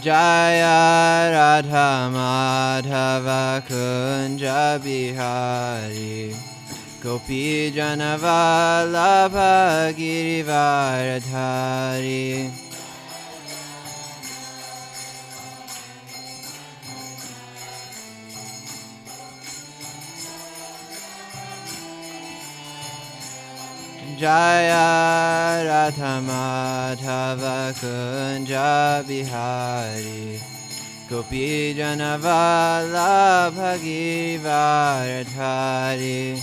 Jaya Radha Madhava Kunja Bihari Gopi Janavalabha Girivaradhari Jaya Radha Madhava Kunja Bihari Gopi Janavalabha Girivaradhari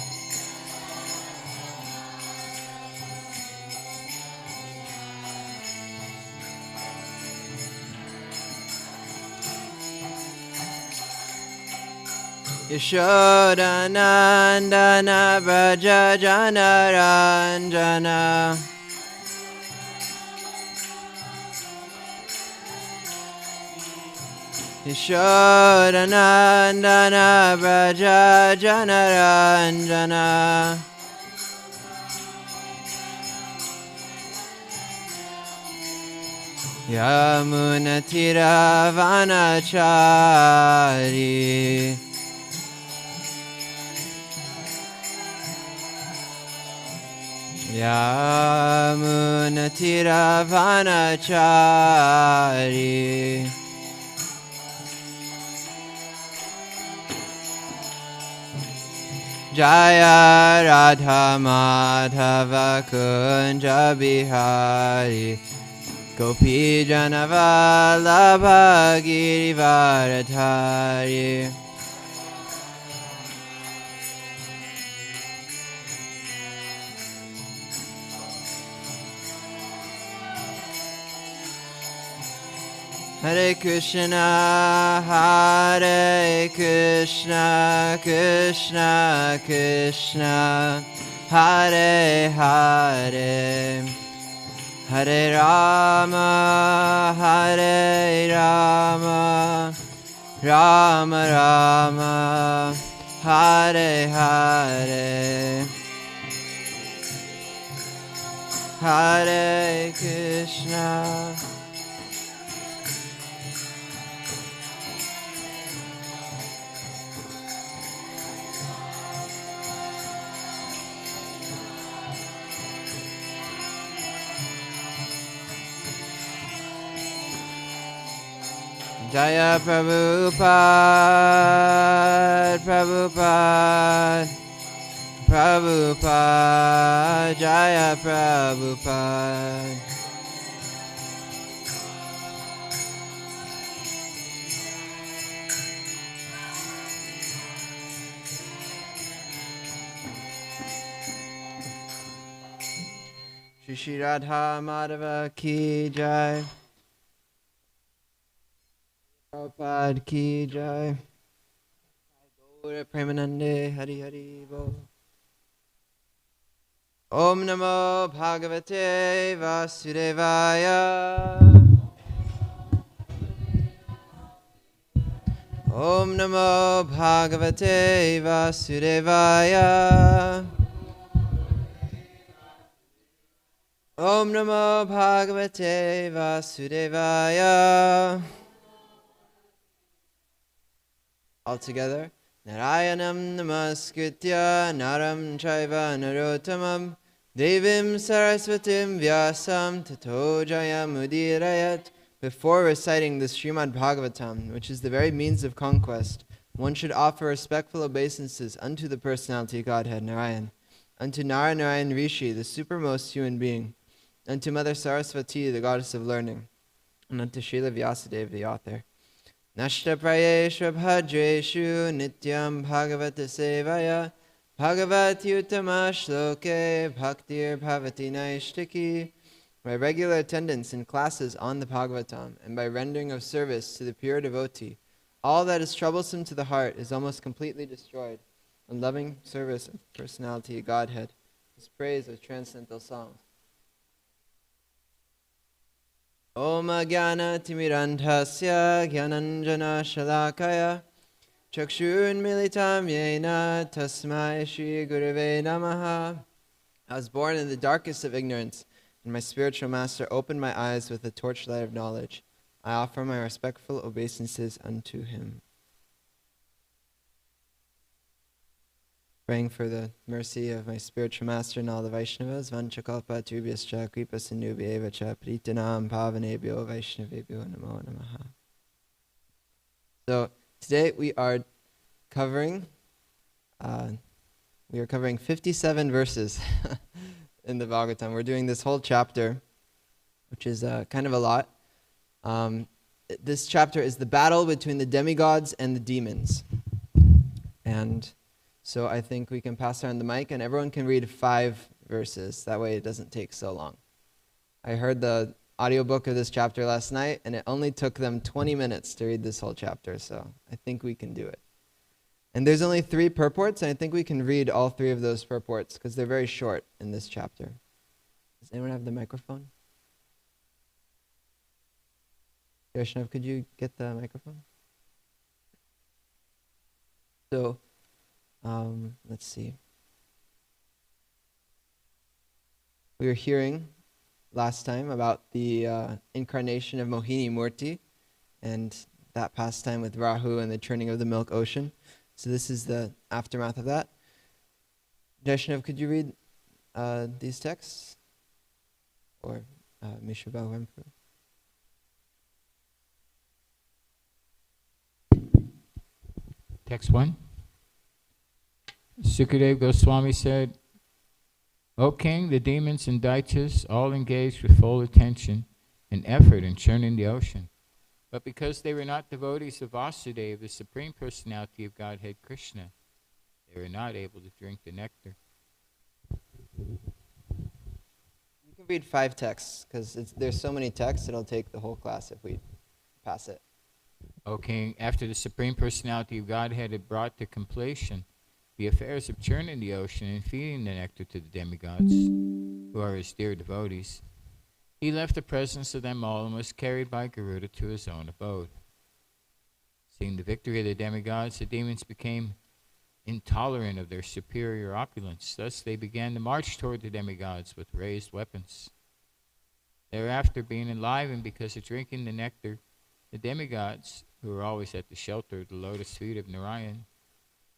Yashoda Nandana Braja Janaranjana Yashoda Nandana Braja Janaranjana Yamunatira Vanachari Yamunatira Vanachari Jaya Radha Madhava Kunja Bihari Gopi Janavalabha Girivaradhari Hare Krishna, Hare Krishna, Krishna Krishna, Hare Hare, Hare Rama, Hare Rama, Rama Rama, Hare Hare, Hare Krishna. Jaya Prabhupada, Prabhupada, Prabhupada, Jaya Prabhupada. Shri Shri Radha Madhava Ki Jai. Prabhupada Ki Jai. Gaura Premanande Hari Hari Bo. Om Namo Bhagavate Vasudevaya. Om Namo Bhagavate Vasudevaya. Om Namo Bhagavate Vasudevaya. All together. Narayanam namaskritya naram chaiva narottamam devim saraswatim vyasam tato jayamudirayat. Before reciting the Srimad Bhagavatam, which is the very means of conquest, one should offer respectful obeisances unto the personality Godhead Narayan, unto Narayan Rishi, the supermost human being, unto Mother Saraswati, the goddess of learning, and unto Srila Vyasadeva, the author. Nashta prayeshu bhadreshu nityam bhagavata sevaya bhagavati uttama shloke bhaktir bhavati naishtiki. By regular attendance in classes on the Bhagavatam and by rendering of service to the pure devotee, all that is troublesome to the heart is almost completely destroyed, and loving service of personality Godhead is praise of transcendental songs. Om Jnana Timirandhasya Jnananjana Shalakaya Chakshun Militam Yena Tasmai Shri Gurave Namaha. I was born in the darkest of ignorance, and my spiritual master opened my eyes with the torchlight of knowledge. I offer my respectful obeisances unto him. Praying for the mercy of my spiritual master and all the Vaishnavas, Vanchakalpa Tubhyascha Kripa Sindhubhyeva Cha Pritanam Pavanebhyo Vaishnavebhyo Namo Namaha. So today we are covering 57 verses in the Bhagavatam. We're doing this whole chapter, which is kind of a lot. This chapter is the battle between the demigods and the demons. And so I think we can pass around the mic and everyone can read 5 verses. That way it doesn't take so long. I heard the audiobook of this chapter last night and it only took them 20 minutes to read this whole chapter. So I think we can do it. And there's only 3 purports, and I think we can read all 3 of those purports because they're very short in this chapter. Does anyone have the microphone? Yoshinav, could you get the microphone? So, let's see. We were hearing last time about the incarnation of Mohini Murti and that pastime with Rahu and the churning of the milk ocean. So this is the aftermath of that. Yoshinav, could you read these texts? Or Mishra Wempu? Text 1. Sukadeva Goswami said, O king, the demons and daityas all engaged with full attention and effort in churning the ocean. But because they were not devotees of Vasudeva, the Supreme Personality of Godhead Krishna, they were not able to drink the nectar. You can read 5 texts, because there's so many texts, it'll take the whole class if we pass it. O king, after the Supreme Personality of Godhead had brought to completion the affairs of churning the ocean and feeding the nectar to the demigods, who are his dear devotees, he left the presence of them all and was carried by Garuda to his own abode. Seeing the victory of the demigods, the demons became intolerant of their superior opulence. Thus they began to march toward the demigods with raised weapons. Thereafter, being enlivened because of drinking the nectar, the demigods, who were always at the shelter of the lotus feet of Narayan,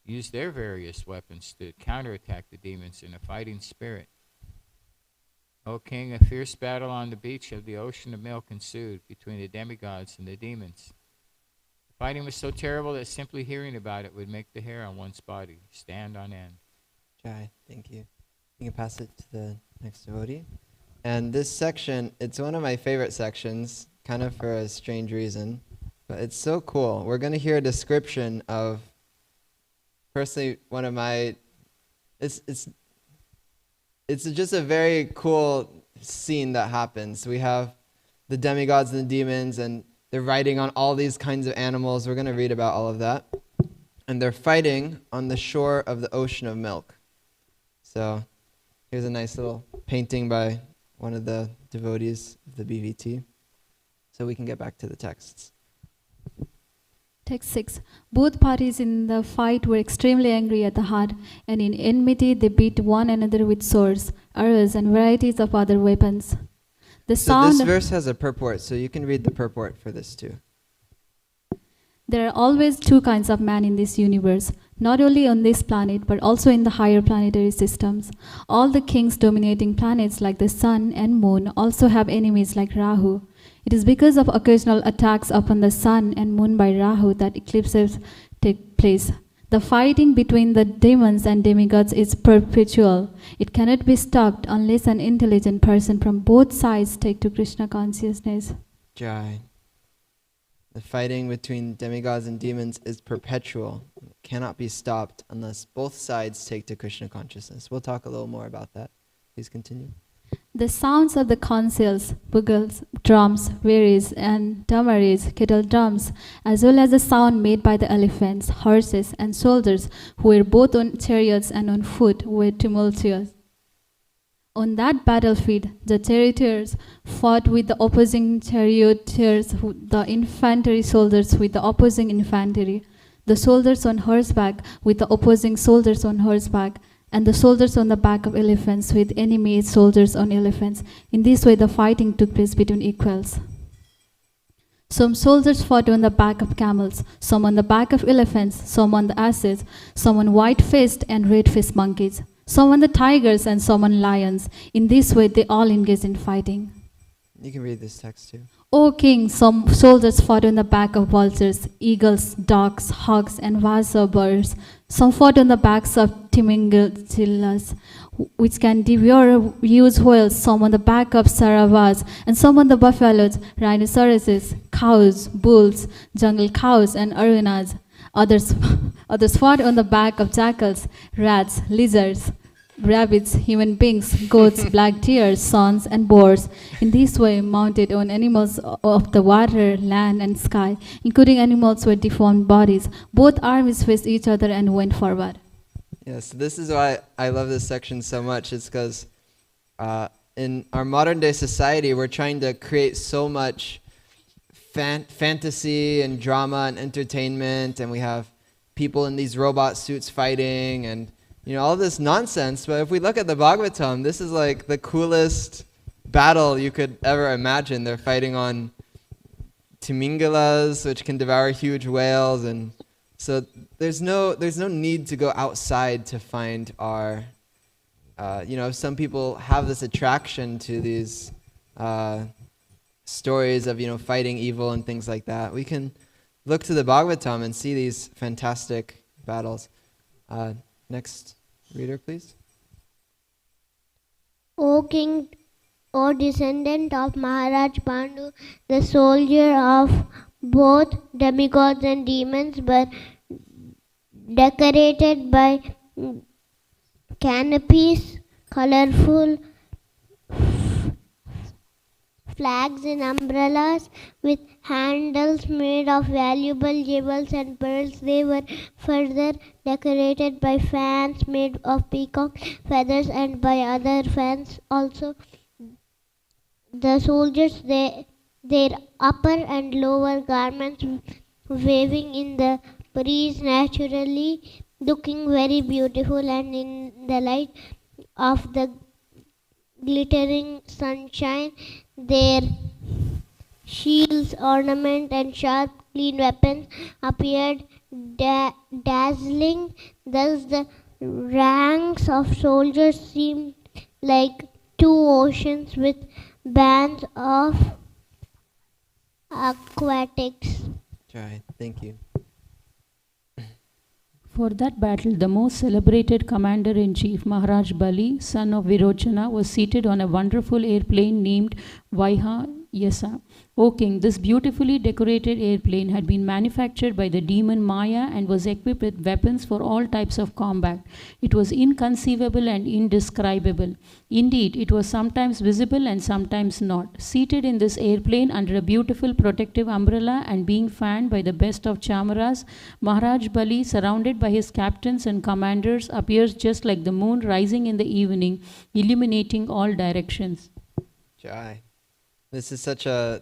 used their various weapons to counterattack the demons in a fighting spirit. O king, a fierce battle on the beach of the ocean of milk ensued between the demigods and the demons. The fighting was so terrible that simply hearing about it would make the hair on one's body stand on end. Jai, thank you. You can pass it to the next devotee. And this section, it's one of my favorite sections, kind of for a strange reason, but it's so cool. We're going to hear a description of, personally, one of my, it's just a very cool scene that happens. We have the demigods and the demons, and they're riding on all these kinds of animals. We're going to read about all of that. And they're fighting on the shore of the ocean of milk. So here's a nice little painting by one of the devotees of the BVT. So we can get back to the texts. Text 6. Both parties in the fight were extremely angry at the heart, and in enmity they beat one another with swords, arrows, and varieties of other weapons. So this verse has a purport, so you can read the purport for this too. There are always 2 kinds of man in this universe, not only on this planet, but also in the higher planetary systems. All the kings dominating planets like the sun and moon also have enemies like Rahu. It is because of occasional attacks upon the sun and moon by Rahu that eclipses take place. The fighting between the demons and demigods is perpetual. It cannot be stopped unless an intelligent person from both sides take to Krishna consciousness. Jai. The fighting between demigods and demons is perpetual. It cannot be stopped unless both sides take to Krishna consciousness. We'll talk a little more about that. Please continue. The sounds of the conchs, bugles, drums, varis, and tamaris, kettle drums, as well as the sound made by the elephants, horses, and soldiers who were both on chariots and on foot were tumultuous. On that battlefield, the charioteers fought with the opposing charioteers, the infantry soldiers with the opposing infantry, the soldiers on horseback with the opposing soldiers on horseback, and the soldiers on the back of elephants with enemy soldiers on elephants. In this way, the fighting took place between equals. Some soldiers fought on the back of camels, some on the back of elephants, some on the asses, some on white-faced and red-faced monkeys, some on the tigers and some on lions. In this way, they all engaged in fighting. You can read this text too. O king, some soldiers fought on the back of vultures, eagles, ducks, hawks, and vasa birds. Some fought on the backs of timingilas, which can devour huge whales, some on the back of saravas, and some on the buffaloes, rhinoceroses, cows, bulls, jungle cows, and arenas. Others fought on the back of jackals, rats, lizards, rabbits, human beings, goats, black deer, swans, and boars. In this way, mounted on animals of the water, land, and sky, including animals with deformed bodies, both armies faced each other and went forward. Yes, this is why I love this section so much. It's because in our modern day society, we're trying to create so much fantasy and drama and entertainment, and we have people in these robot suits fighting and all this nonsense. But if we look at the Bhagavatam, this is like the coolest battle you could ever imagine. They're fighting on timingilas, which can devour huge whales, and so there's no need to go outside to find our, some people have this attraction to these stories of, fighting evil and things like that. We can look to the Bhagavatam and see these fantastic battles. Next reader, please. O king, O descendant of Maharaj Pandu, the soldier of both demigods and demons, but decorated by canopies, colorful flags and umbrellas with handles made of valuable jewels and pearls. They were further decorated by fans made of peacock feathers and by other fans also. The soldiers, their upper and lower garments waving in the breeze naturally, looking very beautiful, and in the light of the glittering sunshine, their shields, ornament, and sharp, clean weapons appeared dazzling. Thus the ranks of soldiers seemed like two oceans with bands of aquatics. Right, thank you. For that battle, the most celebrated commander-in-chief, Maharaj Bali, son of Virochana, was seated on a wonderful airplane named Vaiha Yasa. O king, this beautifully decorated airplane had been manufactured by the demon Maya and was equipped with weapons for all types of combat. It was inconceivable and indescribable. Indeed, it was sometimes visible and sometimes not. Seated in this airplane under a beautiful protective umbrella and being fanned by the best of chamaras, Maharaj Bali, surrounded by his captains and commanders, appears just like the moon rising in the evening, illuminating all directions. Jai. This is such a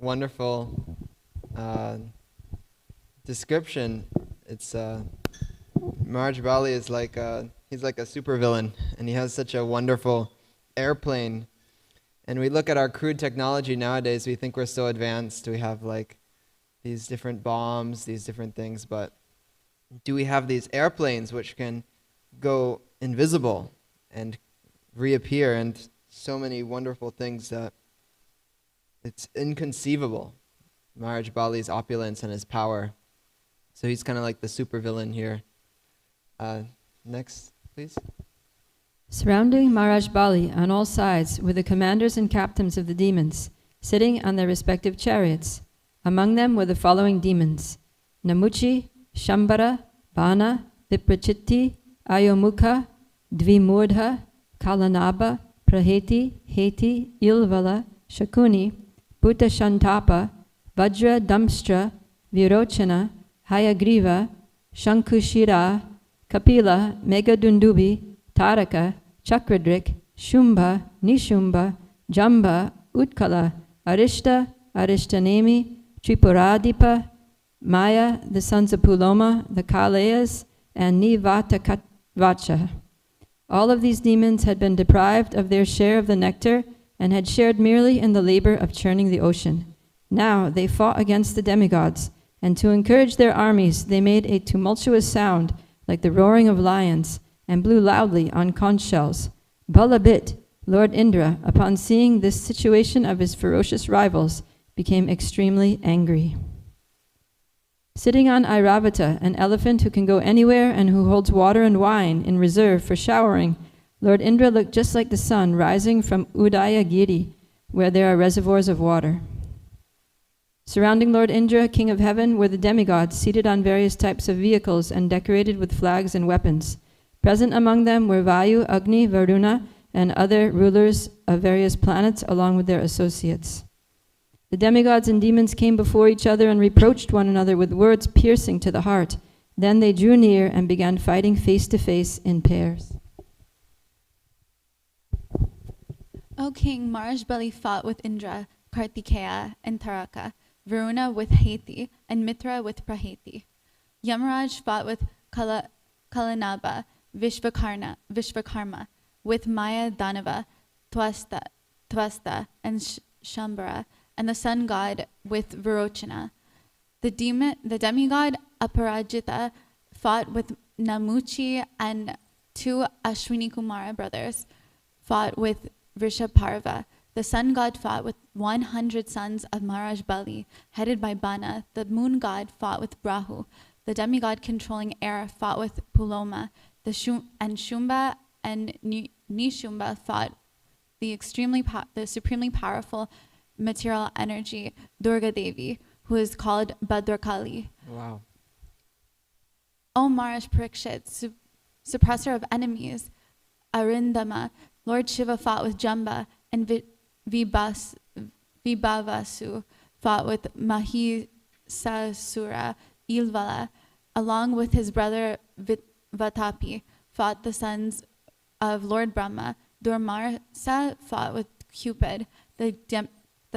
wonderful description. It's Maharaj Bali is like he's like a supervillain, and he has such a wonderful airplane. And we look at our crude technology nowadays, we think we're so advanced. We have like these different bombs, these different things, but do we have these airplanes which can go invisible and reappear, and so many wonderful things that it's inconceivable, Maharaj Bali's opulence and his power. So he's kind of like the supervillain here. Next, please. Surrounding Maharaj Bali on all sides were the commanders and captains of the demons, sitting on their respective chariots. Among them were the following demons: Namuchi, Shambara, Bana, Viprachitti, Ayomukha, Dvimurdha, Kalanaba, Praheti, Heti, Ilvala, Shakuni, Bhutashantapa, Vajra Damstra, Virochana, Hayagriva, Shankushira, Kapila, Megadundubi, Taraka, Chakradrik, Shumba, Nishumbha, Jamba, Utkala, Arishta, Arishtanemi, Tripuradipa, Maya, the sons of Puloma, the Kalayas, and Nivatakavatcha. All of these demons had been deprived of their share of the nectar and had shared merely in the labor of churning the ocean. Now they fought against the demigods, and to encourage their armies, they made a tumultuous sound like the roaring of lions, and blew loudly on conch shells. Balabit, Lord Indra, upon seeing this situation of his ferocious rivals, became extremely angry. Sitting on Airavata, an elephant who can go anywhere and who holds water and wine in reserve for showering, Lord Indra looked just like the sun rising from Udayagiri, where there are reservoirs of water. Surrounding Lord Indra, king of heaven, were the demigods seated on various types of vehicles and decorated with flags and weapons. Present among them were Vayu, Agni, Varuna, and other rulers of various planets along with their associates. The demigods and demons came before each other and reproached one another with words piercing to the heart. Then they drew near and began fighting face to face in pairs. O king, Marajbali fought with Indra, Kartikeya, and Taraka, Varuna with Heti, and Mitra with Praheti. Yamaraj fought with Kalanaba, Vishvakarma, with Maya Danava, Twasta, and Shambhara, and the sun god with Virochana. The demigod Aparajita fought with Namuchi, and two Ashwini Kumara brothers fought with Vrishaparva. The sun god fought with 100 sons of Maharaj Bali, headed by Bana. The moon god fought with Brahu. The demigod controlling air fought with Puloma. And Shumba and Nishumba fought the supremely powerful material energy Durga Devi, who is called Badrakali. Wow. O Maharaj Parikshit, suppressor of enemies, Arindama, Lord Shiva fought with Jamba, and Vibhavasu fought with Mahisasura. Ilvala, along with his brother Vatapi, fought the sons of Lord Brahma. Durmarsa fought with Cupid. The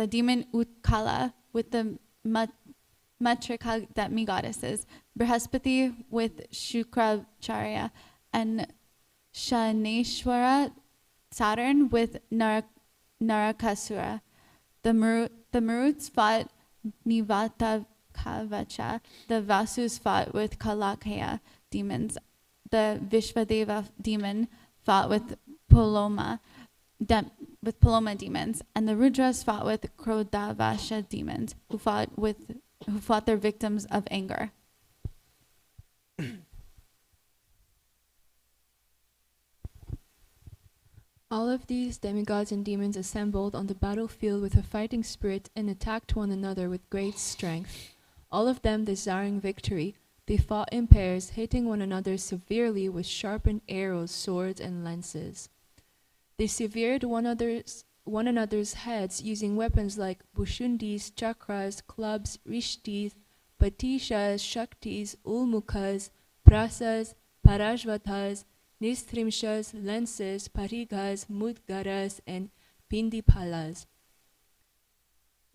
demon Utkala with the Matrika demigoddesses. Brihaspati with Shukracharya, and Shaneshwara Saturn with Narakasura. The Maruts fought Nivatavakacha. The Vasus fought with Kalakaya demons. The Vishvadeva demon fought with Puloma demons, and the Rudras fought with Krodavasha demons, who fought their victims of anger. All of these demigods and demons assembled on the battlefield with a fighting spirit and attacked one another with great strength. All of them desiring victory, they fought in pairs, hitting one another severely with sharpened arrows, swords, and lances. They severed one another's heads using weapons like bushundis, chakras, clubs, rishtis, patishas, shaktis, ulmukas, prasas, parashvatas, nistrimshas, lances, parigas, mudgaras, and pindipalas.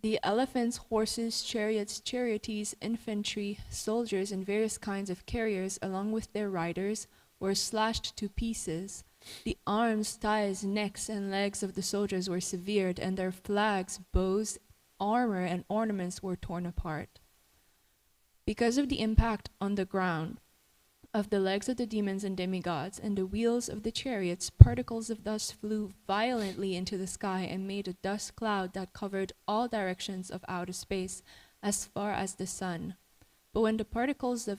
The elephants, horses, chariots, chariotees, infantry, soldiers, and various kinds of carriers, along with their riders, were slashed to pieces. The arms, thighs, necks, and legs of the soldiers were severed, and their flags, bows, armor, and ornaments were torn apart. Because of the impact on the ground of the legs of the demons and demigods and the wheels of the chariots, particles of dust flew violently into the sky and made a dust cloud that covered all directions of outer space as far as the sun. But when the particles of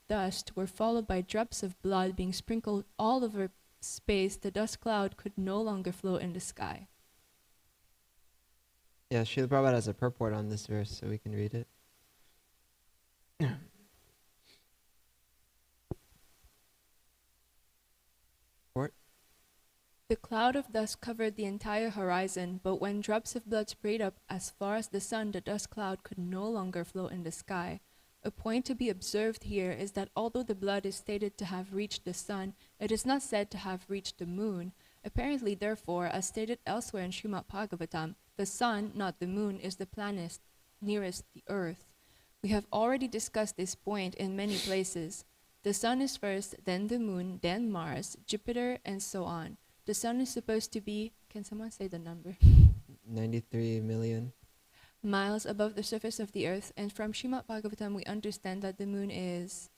dust were followed by drops of blood being sprinkled all over space, the dust cloud could no longer float in the sky. Yeah, Srila Prabhupada has a purport on this verse, so we can read it. The cloud of dust covered the entire horizon, but when drops of blood sprayed up as far as the sun, the dust cloud could no longer float in the sky. A point to be observed here is that although the blood is stated to have reached the sun, it is not said to have reached the moon. Apparently, therefore, as stated elsewhere in Srimad Bhagavatam, the sun, not the moon, is the planet nearest the earth. We have already discussed this point in many places. The sun is first, then the moon, then Mars, Jupiter, and so on. The sun is supposed to be, can someone say the number? 93 million. miles above the surface of the earth, and from Srimad Bhagavatam we understand that the moon is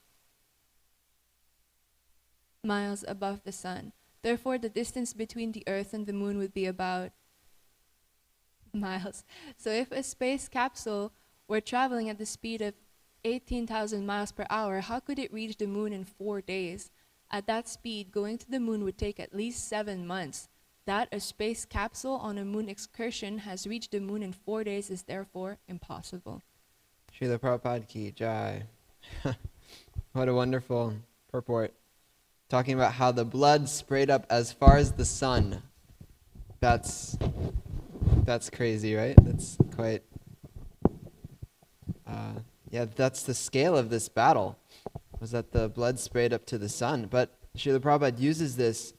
miles above the sun. Therefore, the distance between the earth and the moon would be about miles. So if a space capsule were traveling at the speed of 18,000 miles per hour, how could it reach the moon in 4 days? At that speed, going to the moon would take at least 7 months. That a space capsule on a moon excursion has reached the moon in 4 days is therefore impossible. Srila Prabhupada ki jai. What a wonderful purport. Talking about how the blood sprayed up as far as the sun. That's crazy, right? That's quite... that's the scale of this battle, was that the blood sprayed up to the sun. But Srila Prabhupada uses this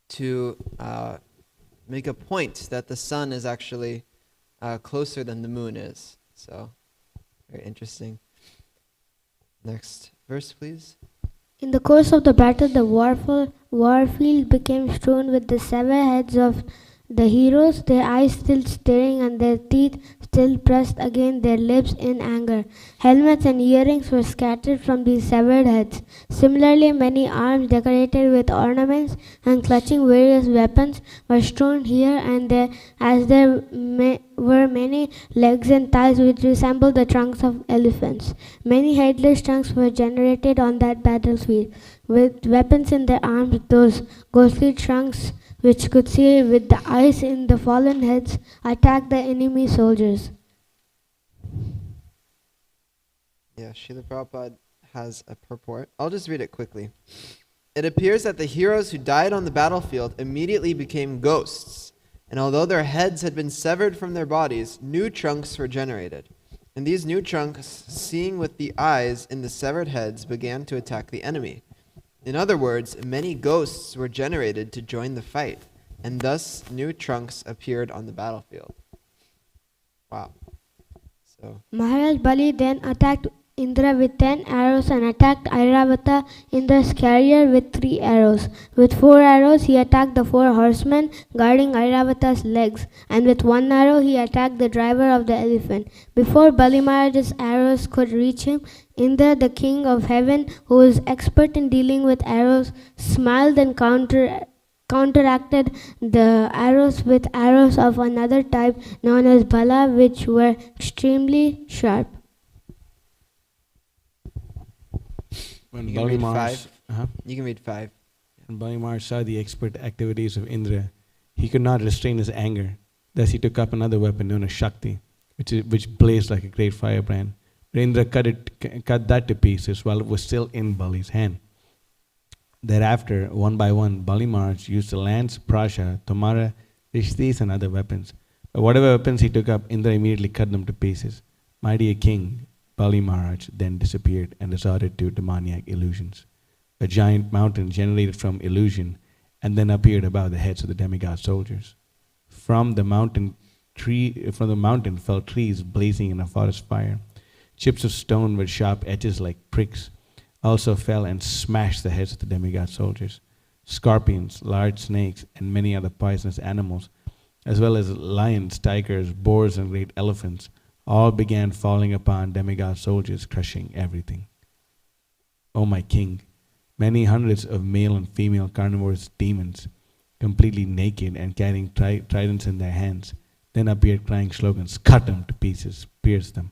to make a point that the sun is actually closer than the moon is. So, very interesting. Next verse, please. In the course of the battle, the warfield became strewn with the severed heads of the heroes, their eyes still staring and their teeth still pressed against their lips in anger. Helmets and earrings were scattered from these severed heads. Similarly, many arms decorated with ornaments and clutching various weapons were strewn here and there, as there were many legs and thighs which resembled the trunks of elephants. Many headless trunks were generated on that battlefield. With weapons in their arms, those ghostly trunks, which could see with the eyes in the fallen heads, attacked the enemy soldiers. Yeah, Srila Prabhupada has a purport. I'll just read it quickly. It appears that the heroes who died on the battlefield immediately became ghosts, and although their heads had been severed from their bodies, new trunks were generated. And these new trunks, seeing with the eyes in the severed heads, began to attack the enemy. In other words, many ghosts were generated to join the fight, and thus new trunks appeared on the battlefield. Wow. So Maharaj Bali then attacked Indra with 10 arrows and attacked Airavata, Indra's carrier, with 3 arrows. With 4 arrows, he attacked the 4 horsemen guarding Airavata's legs, and with 1 arrow, he attacked the driver of the elephant. Before Bali Maharaj's arrows could reach him, Indra, the king of heaven, who was expert in dealing with arrows, smiled and counteracted the arrows with arrows of another type known as Bala, which were extremely sharp. When You can Bali read Maharaj, 5. You can read 5. when Bali Maharaj saw the expert activities of Indra, he could not restrain his anger. Thus he took up another weapon known as Shakti, which blazed like a great firebrand. But Indra cut that to pieces while it was still in Bali's hand. Thereafter, one by one, Bali Maharaj used the lance, prasha, tomara, rishtis, and other weapons. But whatever weapons he took up, Indra immediately cut them to pieces. Mighty king, Bali Maharaj then disappeared and resorted to demoniac illusions. A giant mountain generated from illusion and then appeared above the heads of the demigod soldiers. From the mountain fell trees blazing in a forest fire. Chips of stone with sharp edges like pricks also fell and smashed the heads of the demigod soldiers. Scorpions, large snakes, and many other poisonous animals, as well as lions, tigers, boars, and great elephants, all began falling upon demigod soldiers, crushing everything. O my king, many hundreds of male and female carnivorous demons, completely naked and carrying tridents in their hands, then appeared crying slogans, cut them to pieces, pierce them.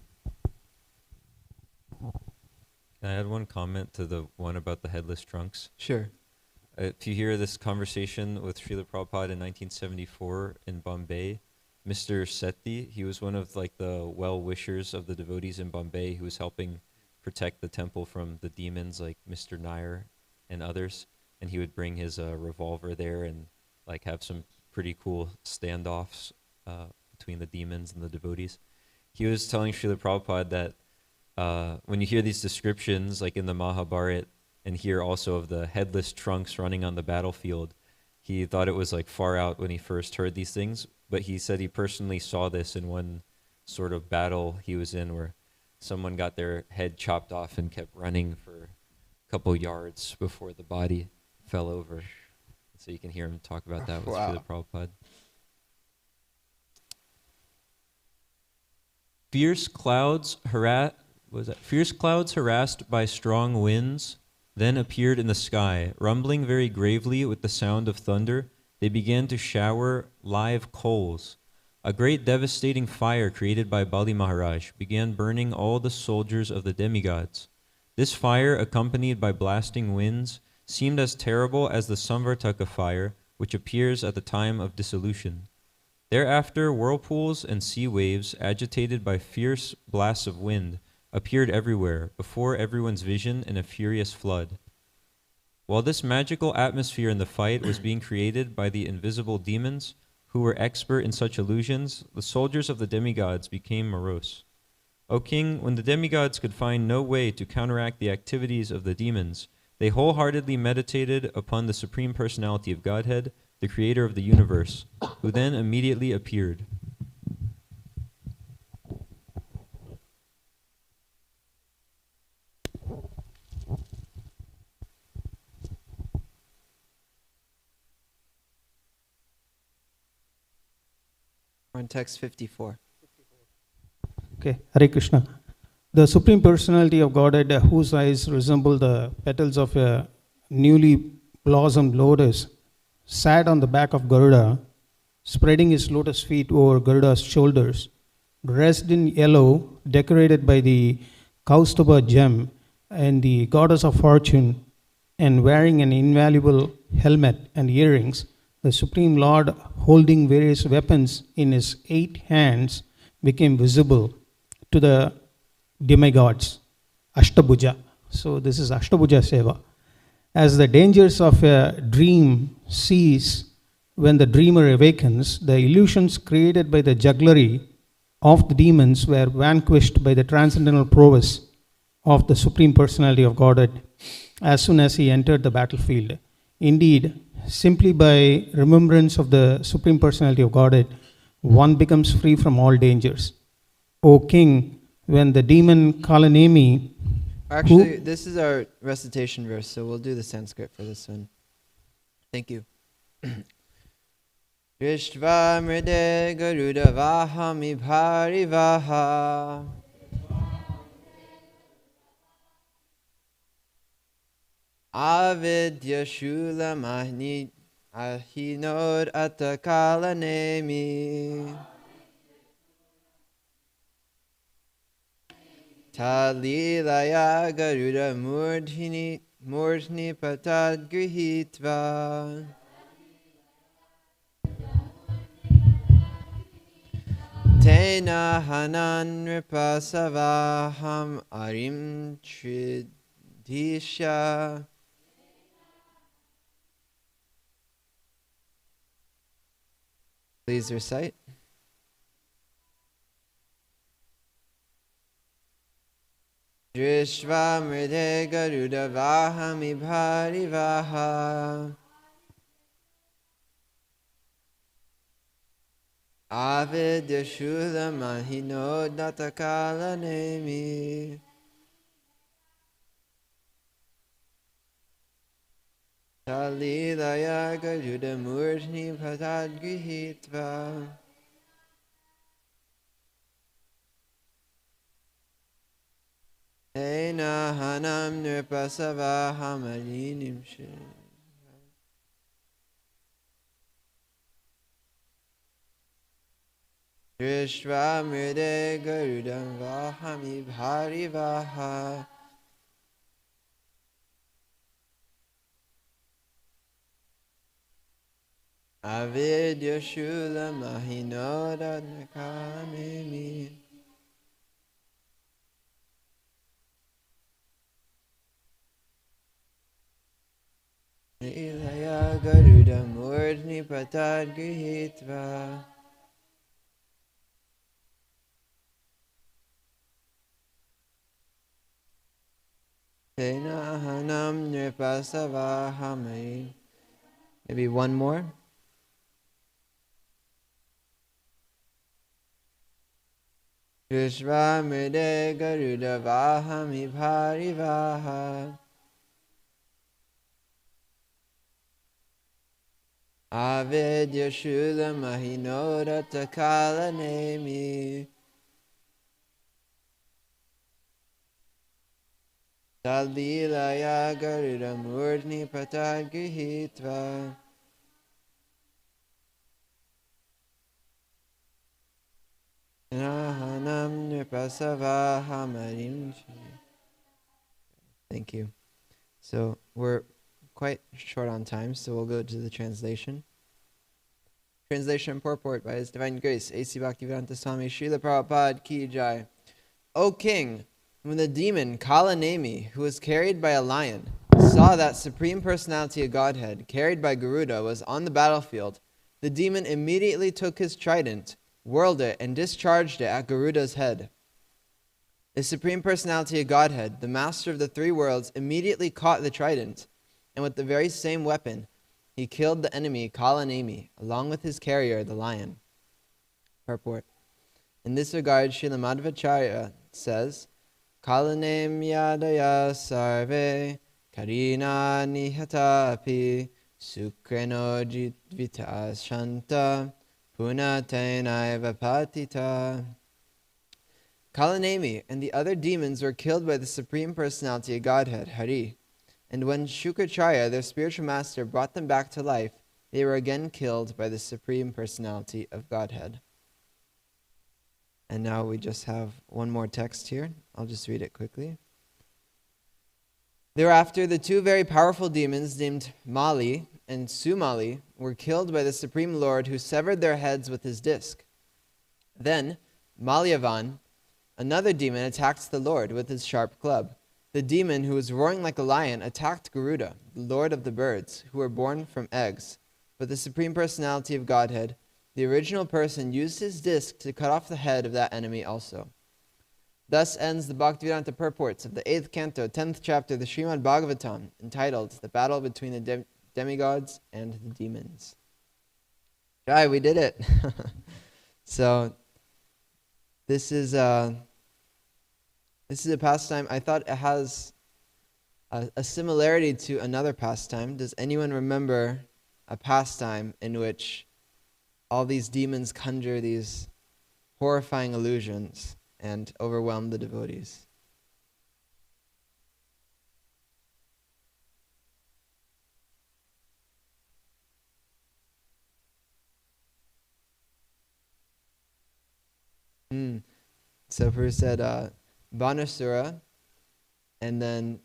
Can I add one comment to the one about the headless trunks? Sure. If you hear this conversation with Srila Prabhupada in 1974 in Bombay, Mr. Sethi, he was one of like the well-wishers of the devotees in Bombay who was helping protect the temple from the demons like Mr. Nair and others. And he would bring his revolver there and like have some pretty cool standoffs between the demons and the devotees. He was telling Srila Prabhupada that when you hear these descriptions like in the Mahabharata and hear also of the headless trunks running on the battlefield, he thought it was like far out when he first heard these things. But he said he personally saw this in one sort of battle he was in where someone got their head chopped off and kept running for a couple yards before the body fell over. So you can hear him talk about that with Srila Prabhupada. Fierce clouds harassed by strong winds then appeared in the sky. Rumbling very gravely with the sound of thunder, they began to shower live coals. A great devastating fire created by Bali Maharaj began burning all the soldiers of the demigods. This fire, accompanied by blasting winds, seemed as terrible as the Samvartaka fire, which appears at the time of dissolution. Thereafter, whirlpools and sea waves, agitated by fierce blasts of wind, appeared everywhere, before everyone's vision in a furious flood. While this magical atmosphere in the fight was being created by the invisible demons, who were expert in such illusions, the soldiers of the demigods became morose. O king, when the demigods could find no way to counteract the activities of the demons, they wholeheartedly meditated upon the Supreme Personality of Godhead, the creator of the universe, who then immediately appeared. On text 54. Okay, Hare Krishna. The Supreme Personality of Godhead, whose eyes resemble the petals of a newly blossomed lotus, sat on the back of Garuda, spreading his lotus feet over Garuda's shoulders, dressed in yellow, decorated by the Kaustubha gem and the goddess of fortune, and wearing an invaluable helmet and earrings. The Supreme Lord, holding various weapons in his 8 hands, became visible to the demigods, Ashtabhuja. So this is Ashtabhuja Seva. As the dangers of a dream cease when the dreamer awakens, the illusions created by the jugglery of the demons were vanquished by the transcendental prowess of the Supreme Personality of Godhead as soon as he entered the battlefield. Indeed, simply by remembrance of the Supreme Personality of Godhead, one becomes free from all dangers. O King, when the demon Kalanemi... Actually, this is our recitation verse, so we'll do the Sanskrit for this one. Thank you. Drishtva mride garuda vahami bhari vaha avidya shula mahni ahinod atakala nemi talilaya garuda murdhini patad grihitva Tena hanan ripasavaham arim tridisha. Please recite. Drishva mride garuda vahami bhari vaha Avidya shula mahino natakala nemi Talilaya garuda murni patad grihitva Ena hanam nirpasava hamalinim shri Drishva mride garudam vahami bhari vaha Avidya shula mahinoda nakamimi Ilaya garuda murdni patad grihitva Tena hanam nirpasava hamai. Maybe one more. Vishva mride garuda vahami bhari vaha Avidya shula mahinoda takala nemi Tadilaya Garuda Murni Patagihitva. Nahanam Nipasavahamarim. Thank you. So we're quite short on time, so we'll go to the translation. Translation and purport by His Divine Grace, A.C. Bhaktivedanta Swami Srila Prabhupada Ki Jai. O King, when the demon Kalanemi, who was carried by a lion, saw that Supreme Personality of Godhead, carried by Garuda, was on the battlefield, the demon immediately took his trident, whirled it, and discharged it at Garuda's head. The Supreme Personality of Godhead, the Master of the three worlds, immediately caught the trident, and with the very same weapon, he killed the enemy Kalanemi, along with his carrier, the lion. Purport. In this regard, Srila Madhvacharya says, Kalanem yadaya sarve karina nihatapi sukreno jitvita shanta punatenaiva patita. Kalanemi and the other demons were killed by the Supreme Personality of Godhead, Hari. And when Shukracharya, their spiritual master, brought them back to life, they were again killed by the Supreme Personality of Godhead. And now we just have one more text here. I'll just read it quickly. Thereafter, the two very powerful demons named Mali and Sumali were killed by the Supreme Lord, who severed their heads with his disc. Then Malyavan, another demon, attacked the Lord with his sharp club. The demon, who was roaring like a lion, attacked Garuda, the Lord of the birds, who were born from eggs. But the Supreme Personality of Godhead, the original person, used his disc to cut off the head of that enemy also. Thus ends the Bhaktivedanta purports of the 8th canto, 10th chapter of the Srimad Bhagavatam, entitled The Battle Between the Demigods and the Demons. Jai, we did it! So, this is a pastime. I thought it has a similarity to another pastime. Does anyone remember a pastime in which all these demons conjure these horrifying illusions and overwhelm the devotees? So Prabhu said Banasura, and then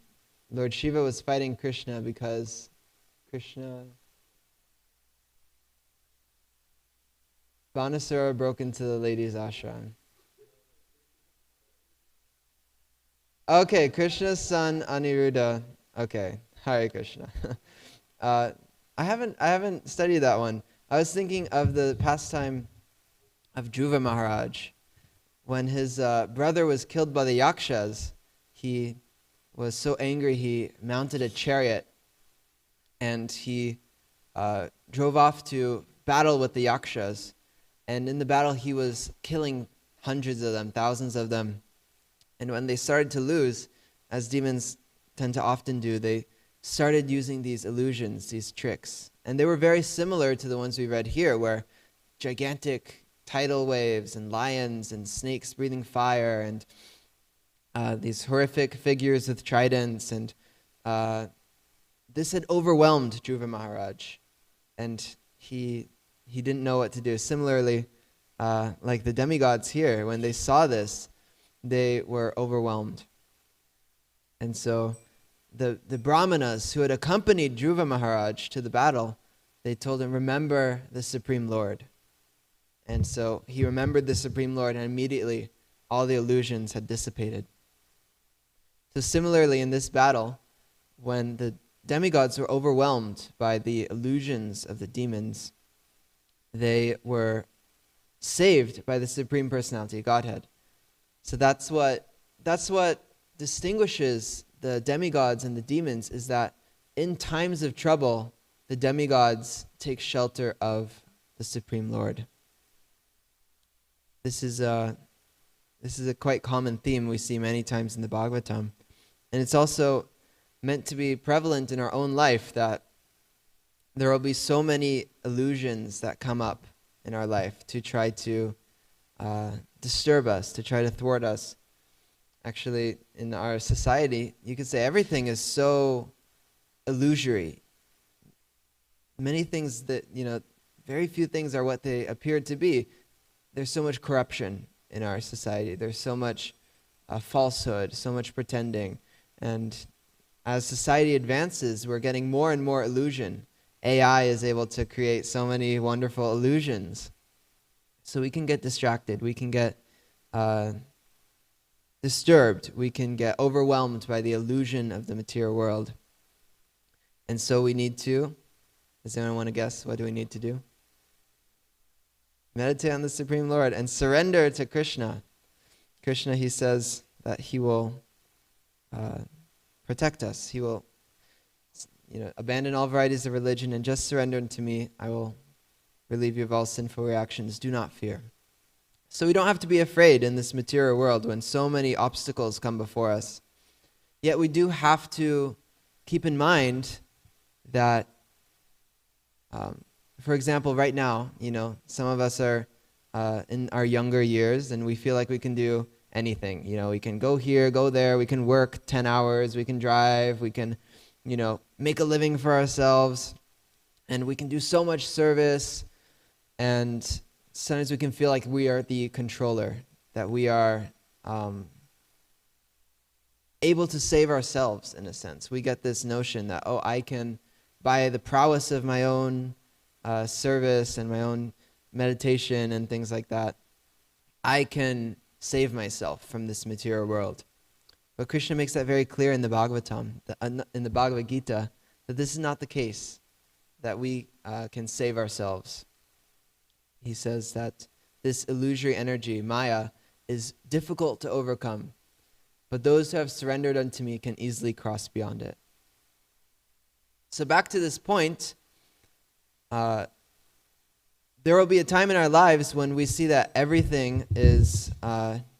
Lord Shiva was fighting Krishna because Banasura broke into the ladies' ashram. Okay, Krishna's son Aniruddha. Okay, Hare Krishna. I haven't studied that one. I was thinking of the pastime of Dhruva Maharaj. When his brother was killed by the Yakshas, he was so angry he mounted a chariot and he drove off to battle with the Yakshas. And in the battle, he was killing hundreds of them, thousands of them. And when they started to lose, as demons tend to often do, they started using these illusions, these tricks. And they were very similar to the ones we read here, where gigantic tidal waves and lions and snakes breathing fire and these horrific figures with tridents. And this had overwhelmed Dhruva Maharaj. And he didn't know what to do. Similarly, like the demigods here, when they saw this, they were overwhelmed. And so the brahmanas who had accompanied Dhruva Maharaj to the battle, they told him, remember the Supreme Lord. And so he remembered the Supreme Lord, and immediately all the illusions had dissipated. So similarly in this battle, when the demigods were overwhelmed by the illusions of the demons, they were saved by the Supreme Personality of Godhead. So that's what distinguishes the demigods and the demons, is that in times of trouble, the demigods take shelter of the Supreme Lord. This is a quite common theme we see many times in the Bhagavatam. And it's also meant to be prevalent in our own life, that there will be so many illusions that come up in our life to try to disturb us, to try to thwart us. actually, in our society, you could say everything is so illusory. Many things that, very few things are what they appear to be. There's so much corruption in our society. There's so much falsehood, so much pretending. And as society advances, we're getting more and more illusion. AI is able to create so many wonderful illusions. So we can get distracted. We can get disturbed. We can get overwhelmed by the illusion of the material world. And so we need to, does anyone want to guess what do we need to do? Meditate on the Supreme Lord and surrender to Krishna. Krishna, he says that he will protect us. He will abandon all varieties of religion and just surrender to me. I will relieve you of all sinful reactions. Do not fear. So we don't have to be afraid in this material world when so many obstacles come before us. Yet we do have to keep in mind that, for example, right now, some of us are in our younger years and we feel like we can do anything. We can go here, go there, we can work 10 hours, we can drive, we can, make a living for ourselves, and we can do so much service, and sometimes we can feel like we are the controller, that we are able to save ourselves in a sense. We get this notion that, I can, by the prowess of my own service and my own meditation and things like that, I can save myself from this material world. But Krishna makes that very clear in the Bhagavatam, in the Bhagavad Gita, that this is not the case, that we can save ourselves. He says that this illusory energy, Maya, is difficult to overcome, but those who have surrendered unto me can easily cross beyond it. So back to this point, there will be a time in our lives when we see that everything is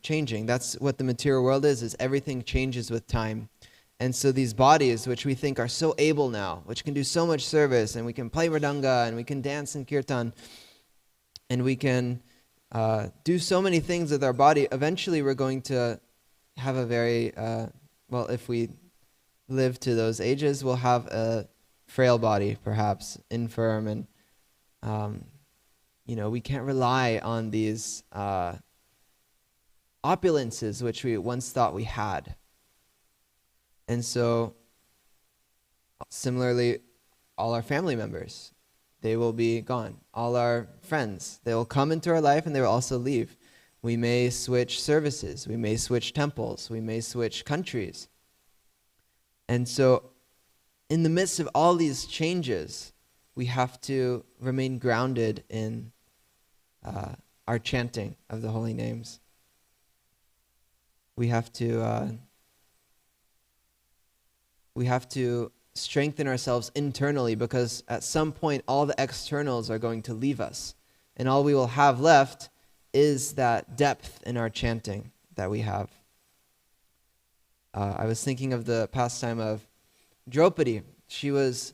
changing. That's what the material world is everything changes with time. And so these bodies, which we think are so able now, which can do so much service, and we can play mridanga, and we can dance in kirtan, and we can do so many things with our body, eventually we're going to have a very, if we live to those ages, we'll have a frail body, perhaps, infirm, and we can't rely on these opulences which we once thought we had. And so, similarly, all our family members, they will be gone. All our friends, they will come into our life and they will also leave. We may switch services, we may switch temples, we may switch countries. And so, in the midst of all these changes, we have to remain grounded in our chanting of the holy names. We have to strengthen ourselves internally, because at some point all the externals are going to leave us, and all we will have left is that depth in our chanting that we have. I was thinking of the pastime of Draupadi. She was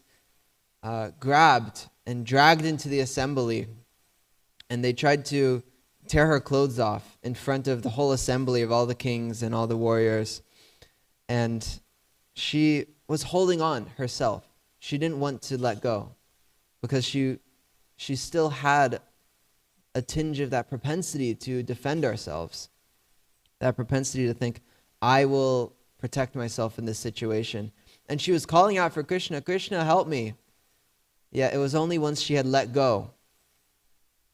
grabbed and dragged into the assembly, and they tried to tear her clothes off in front of the whole assembly of all the kings and all the warriors. And she was holding on herself. She didn't want to let go, because she still had a tinge of that propensity to defend ourselves, that propensity to think, I will protect myself in this situation. And she was calling out for Krishna, Krishna, help me. Yet it was only once she had let go,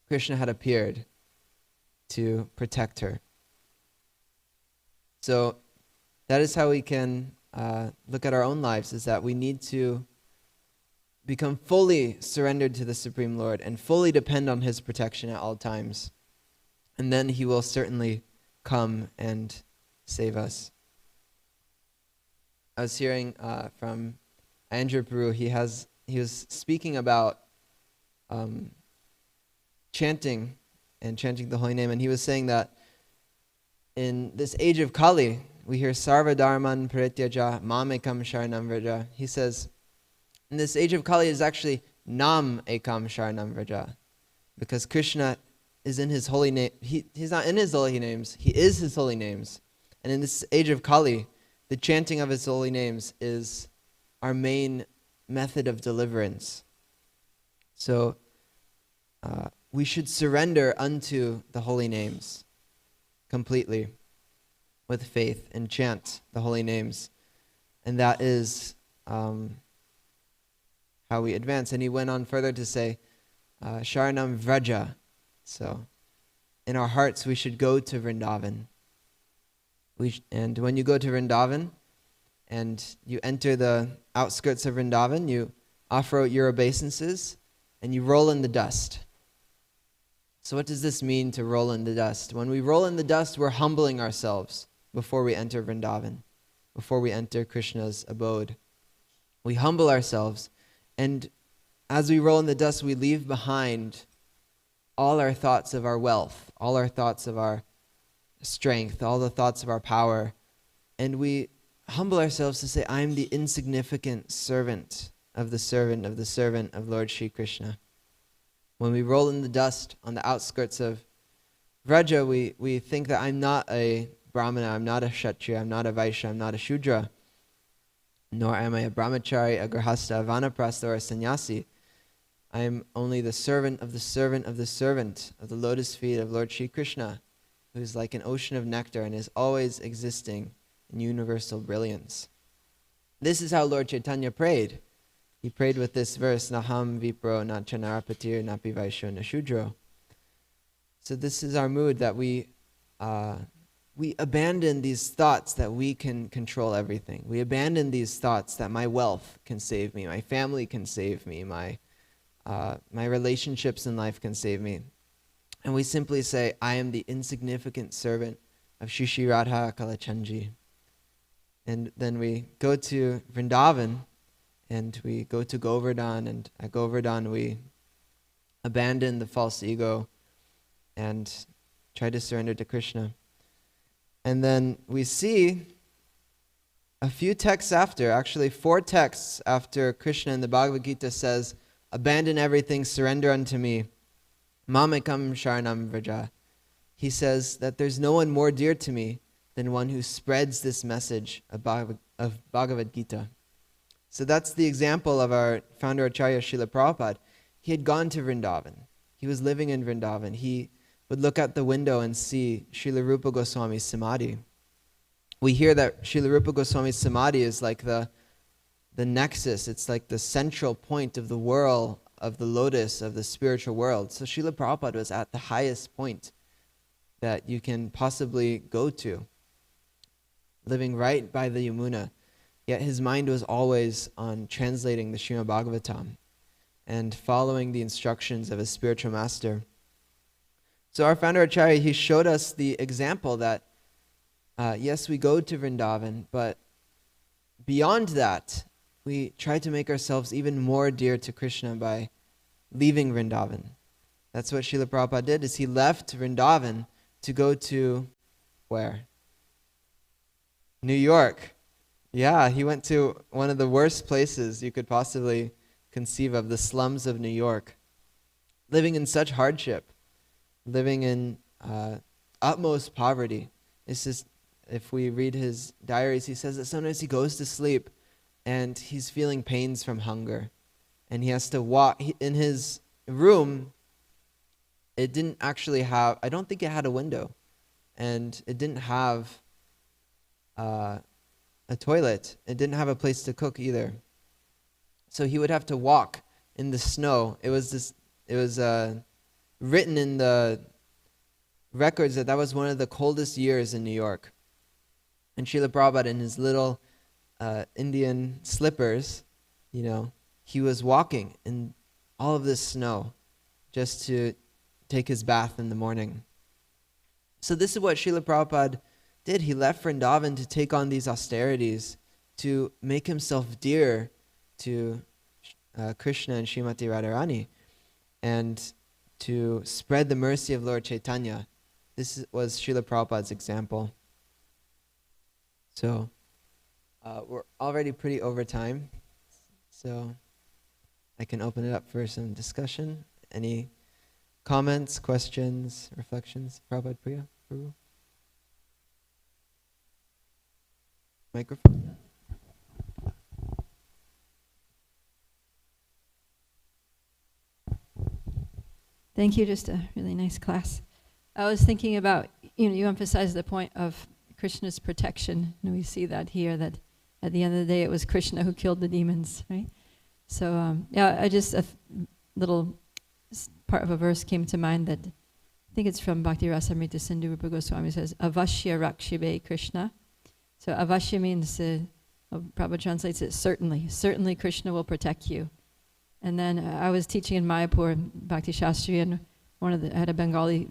Krishna had appeared to protect her. So that is how we can look at our own lives, is that we need to become fully surrendered to the Supreme Lord and fully depend on His protection at all times. And then He will certainly come and save us. I was hearing from Andrew Peru, he was speaking about chanting the holy name, and he was saying that in this age of Kali, we hear Sarva Dharman Parityaja Mam Ekam Sharanam Vraja. He says, in this age of Kali is actually Nam Ekam Sharanam Vraja, because Krishna is in His holy name. He's not in His holy names, He is His holy names. And in this age of Kali, the chanting of his holy names is our main method of deliverance. So we should surrender unto the holy names completely with faith and chant the holy names. And that is how we advance. And he went on further to say, Sharanam Vraja. So in our hearts, we should go to Vrindavan. And when you go to Vrindavan and you enter the outskirts of Vrindavan, you offer out your obeisances and you roll in the dust. So what does this mean, to roll in the dust? When we roll in the dust, we're humbling ourselves before we enter Vrindavan, before we enter Krishna's abode. We humble ourselves, and as we roll in the dust, we leave behind all our thoughts of our wealth, all our thoughts of our strength, all the thoughts of our power, and we humble ourselves to say, I am the insignificant servant of the servant of the servant of Lord Shri Krishna. When we roll in the dust on the outskirts of Vraja, we think that I'm not a Brahmana, I'm not a Kshatriya, I'm not a Vaishya, I'm not a Shudra, nor am I a Brahmachari, a Grahastha, a Vanaprastha, or a Sannyasi. I am only the servant of the servant of the servant of the lotus feet of Lord Shri Krishna, who is like an ocean of nectar and is always existing in universal brilliance. This is how Lord Chaitanya prayed. He prayed with this verse, Naham Vipro na Chanarapatir Napi Vaishyo na Shudro. So this is our mood, that we abandon these thoughts that we can control everything. We abandon these thoughts that my wealth can save me, my family can save me, my relationships in life can save me. And we simply say, I am the insignificant servant of Shri Shri Radha Kalachandji. And then we go to Vrindavan, and we go to Govardhan, and at Govardhan we abandon the false ego and try to surrender to Krishna. And then we see a few texts after, actually 4 texts after Krishna in the Bhagavad Gita says, abandon everything, surrender unto me. Mamekam Sharanam Vraja. He says that there's no one more dear to me than one who spreads this message of Bhagavad Gita. So that's the example of our founder Acharya Srila Prabhupada. He had gone to Vrindavan. He was living in Vrindavan. He would look out the window and see Srila Rupa Goswami's Samadhi. We hear that Srila Rupa Goswami's Samadhi is like the nexus. It's like the central point of the whirl of the lotus of the spiritual world. So Srila Prabhupada was at the highest point that you can possibly go to, living right by the Yamuna. Yet his mind was always on translating the Srimad Bhagavatam and following the instructions of his spiritual master. So our founder Acharya, he showed us the example that, yes, we go to Vrindavan, but beyond that, we try to make ourselves even more dear to Krishna by leaving Vrindavan. That's what Srila Prabhupada did, is he left Vrindavan to go to where? New York. Yeah, he went to one of the worst places you could possibly conceive of, the slums of New York, living in such hardship, living in utmost poverty. It's just, if we read his diaries, he says that sometimes he goes to sleep and he's feeling pains from hunger, and he has to walk. In his room, it didn't actually have, I don't think it had a window, and it didn't have a toilet. It didn't have a place to cook either. So he would have to walk in the snow. It was written in the records that was one of the coldest years in New York. And Srila Prabhupada, in his little Indian slippers, he was walking in all of this snow just to take his bath in the morning. So this is what Srila Prabhupada did. He left Vrindavan to take on these austerities, to make himself dear to Krishna and Srimati Radharani, and to spread the mercy of Lord Chaitanya. This was Srila Prabhupada's example. So we're already pretty over time, so I can open it up for some discussion. Any comments, questions, reflections? Prabhupada, Priya, Prabhu? Microphone. Thank you. Just a really nice class. I was thinking about, you emphasized the point of Krishna's protection. And we see that here, that at the end of the day, it was Krishna who killed the demons, right? So, little part of a verse came to mind that I think it's from Bhakti Rasamrita Sindhu. Rupa Goswami says, Avashya Rakshibe Krishna. So Avashya means, Prabhupada translates it, certainly Krishna will protect you. And then I was teaching in Mayapur, Bhakti Shastri, and I had a Bengali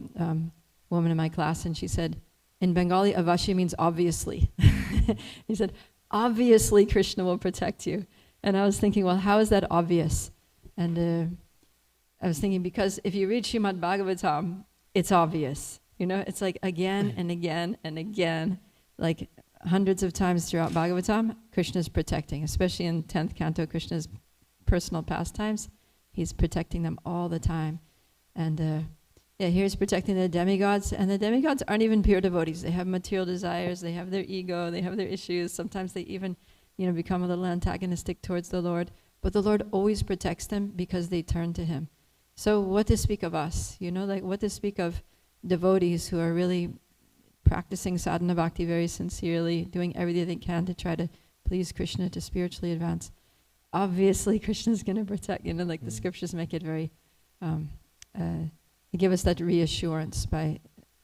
woman in my class, and she said, in Bengali, Avashya means obviously. He said, obviously Krishna will protect you. And I was thinking, well, how is that obvious? And I was thinking, because if you read Srimad Bhagavatam, it's obvious. It's like again and again and again, like hundreds of times throughout Bhagavatam, Krishna's protecting, especially in 10th canto, Krishna's personal pastimes. He's protecting them all the time. And here he's protecting the demigods, and the demigods aren't even pure devotees. They have material desires, they have their ego, they have their issues. Sometimes they even, become a little antagonistic towards the Lord. But the Lord always protects them because they turn to Him. So what to speak of us? What to speak of devotees who are really practicing sadhana bhakti very sincerely, doing everything they can to try to please Krishna, to spiritually advance. Obviously, Krishna's going to protect, the scriptures make it very, they give us that reassurance by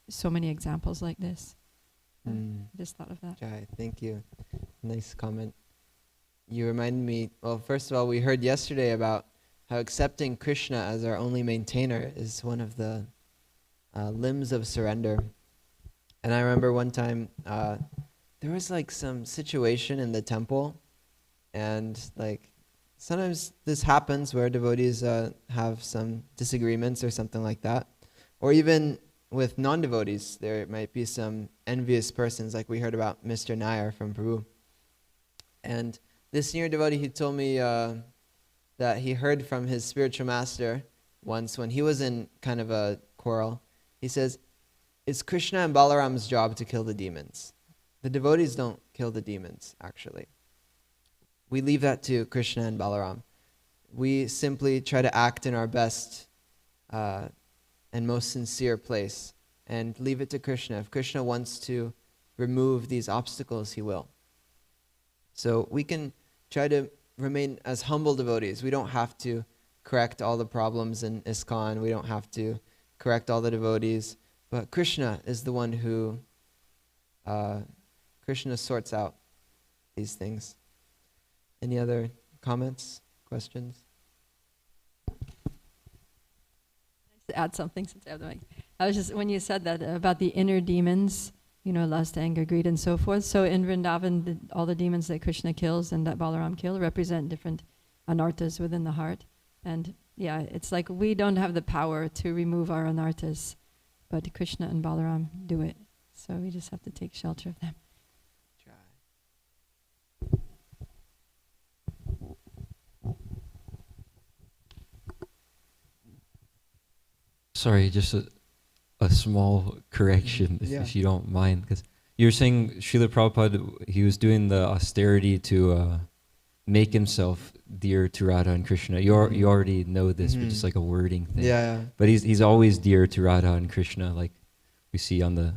so many examples like this. I just thought of that. Jai, thank you. Nice comment. You reminded me, well, first of all, we heard yesterday about how accepting Krishna as our only maintainer is one of the limbs of surrender. And I remember one time, there was some situation in the temple, and sometimes this happens where devotees have some disagreements or something like that. Or even with non-devotees, there might be some envious persons, like we heard about Mr. Nair from Prabhu. And this senior devotee, he told me that he heard from his spiritual master once when he was in kind of a quarrel. He says, it's Krishna and Balaram's job to kill the demons. The devotees don't kill the demons, actually. We leave that to Krishna and Balaram. We simply try to act in our best and most sincere place and leave it to Krishna. If Krishna wants to remove these obstacles, He will. So we can try to remain as humble devotees. We don't have to correct all the problems in ISKCON. We don't have to correct all the devotees. But Krishna is the one who, Krishna sorts out these things. Any other comments, questions? To add something, since I have the mic. I was just, when you said that about the inner demons, lust, anger, greed, and so forth. So in Vrindavan, all the demons that Krishna kills and that Balaram kill represent different anarthas within the heart. And yeah, it's like we don't have the power to remove our anarthas, but Krishna and Balaram do it. So we just have to take shelter of them. Sorry, just a small correction, if you don't mind, because you were saying Srila Prabhupada, he was doing the austerity to make himself dear to Radha and Krishna. You already know this, but just like a wording thing. Yeah. But he's always dear to Radha and Krishna, like we see on the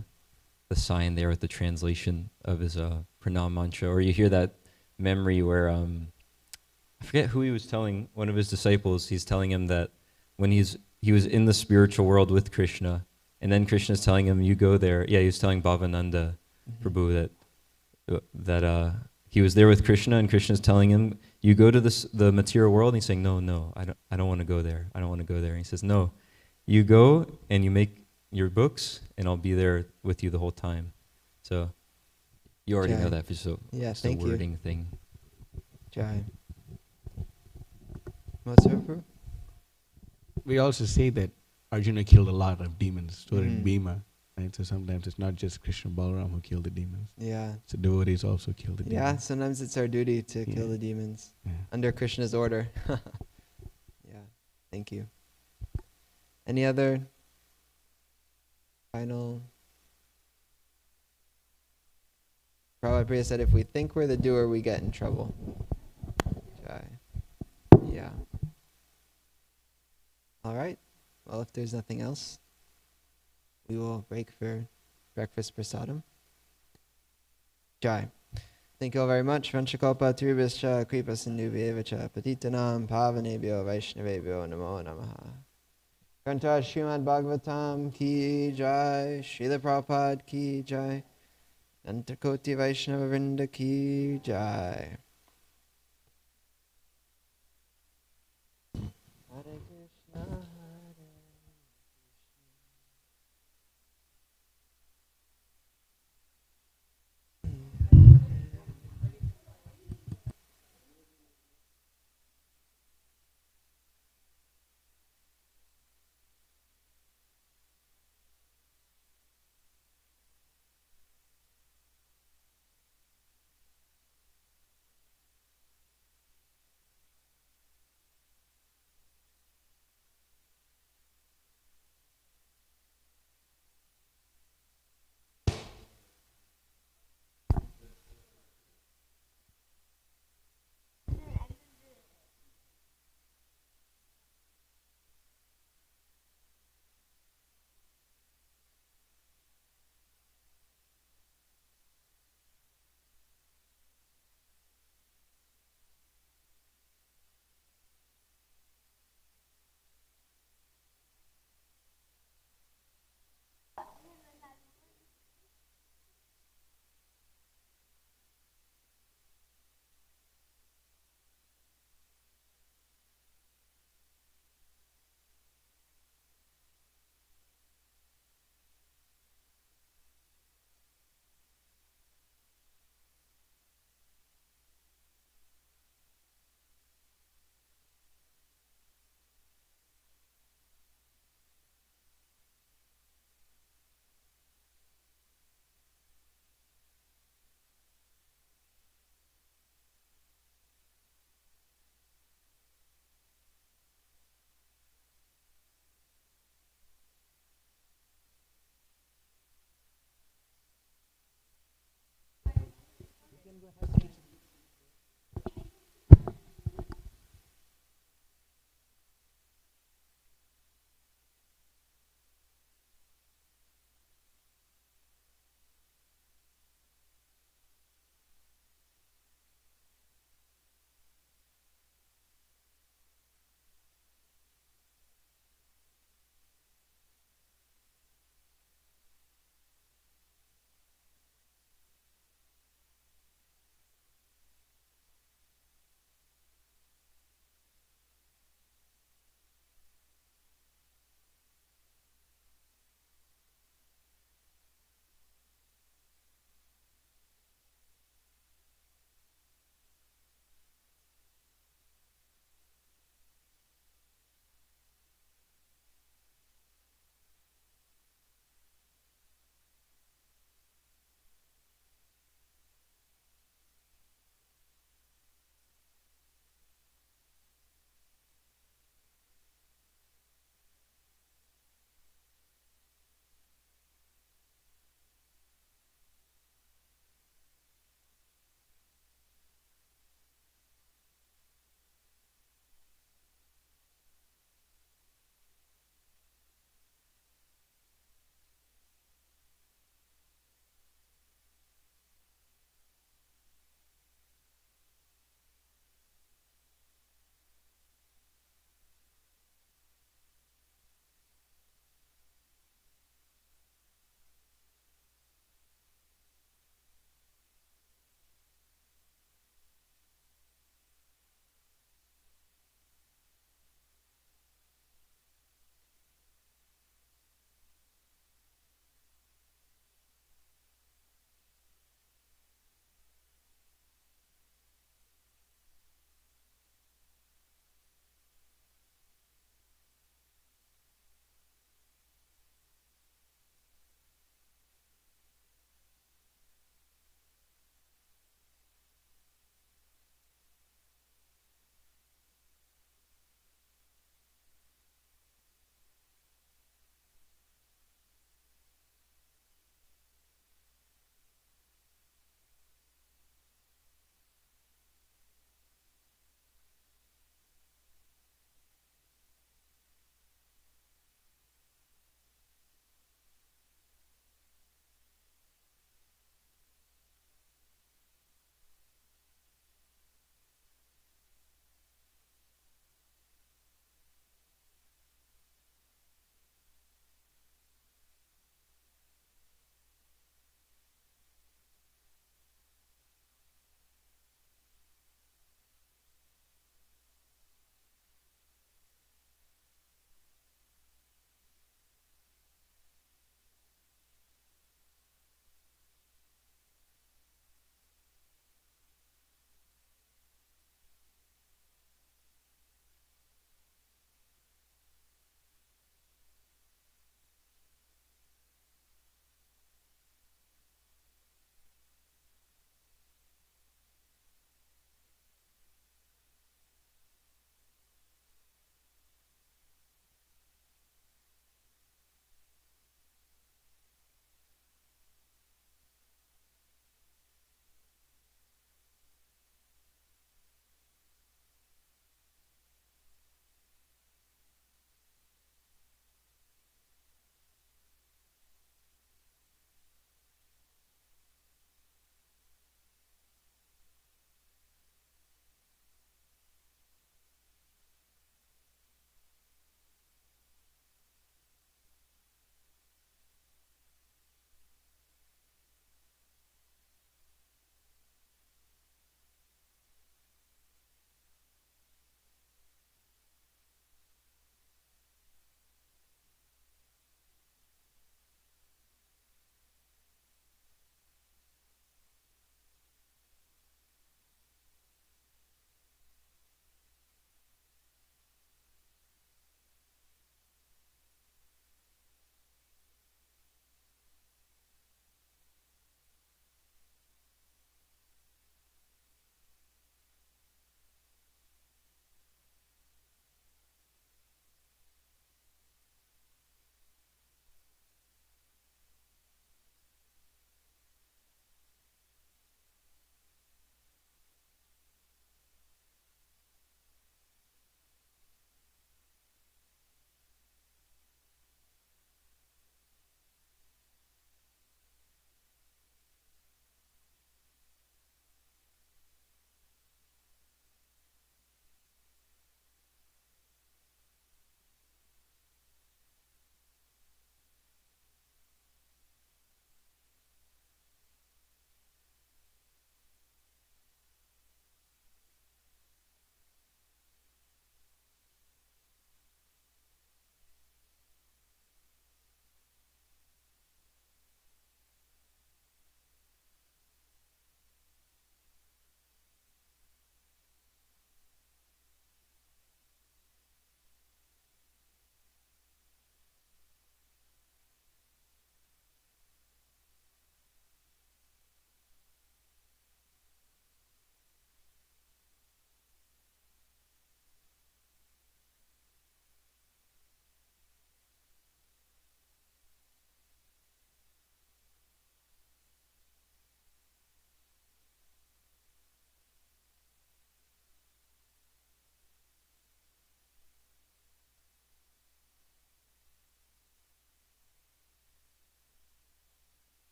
sign there with the translation of his pranam mantra. Or you hear that memory where I forget who he was telling, one of his disciples, he's telling him that when he was in the spiritual world with Krishna, and then Krishna's telling him, you go there. Yeah, he was telling Bhavananda Prabhu that he was there with Krishna, and Krishna's telling him, you go to the material world, and he's saying, no, I don't want to go there. I don't want to go there. And he says, no, you go and you make your books, and I'll be there with you the whole time. So you already know that, so it's a wording thing. Jai. We also say that Arjuna killed a lot of demons during Bhima, right? So sometimes it's not just Krishna Balaram who killed the demons. Yeah. So devotees also kill the demons. Yeah, sometimes it's our duty to kill the demons under Krishna's order. Yeah, thank you. Any other final? Prabhupada Priya said, if we think we're the doer, we get in trouble. Jai. Yeah. All right. Well, if there's nothing else, we will break for breakfast prasadam. Jai. Thank you all very much. Vanchakalpa Tribhascha Kripa Sindhubhyevacha Patitanam Pavanebhyo Vaishnavebhyo Namo Namaha. Kanta Srimad Bhagavatam Ki Jai, Srila Prabhupada Ki Jai, Nantakoti Vaishnava Vrinda Ki Jai. Hare Krishna.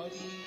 Krishna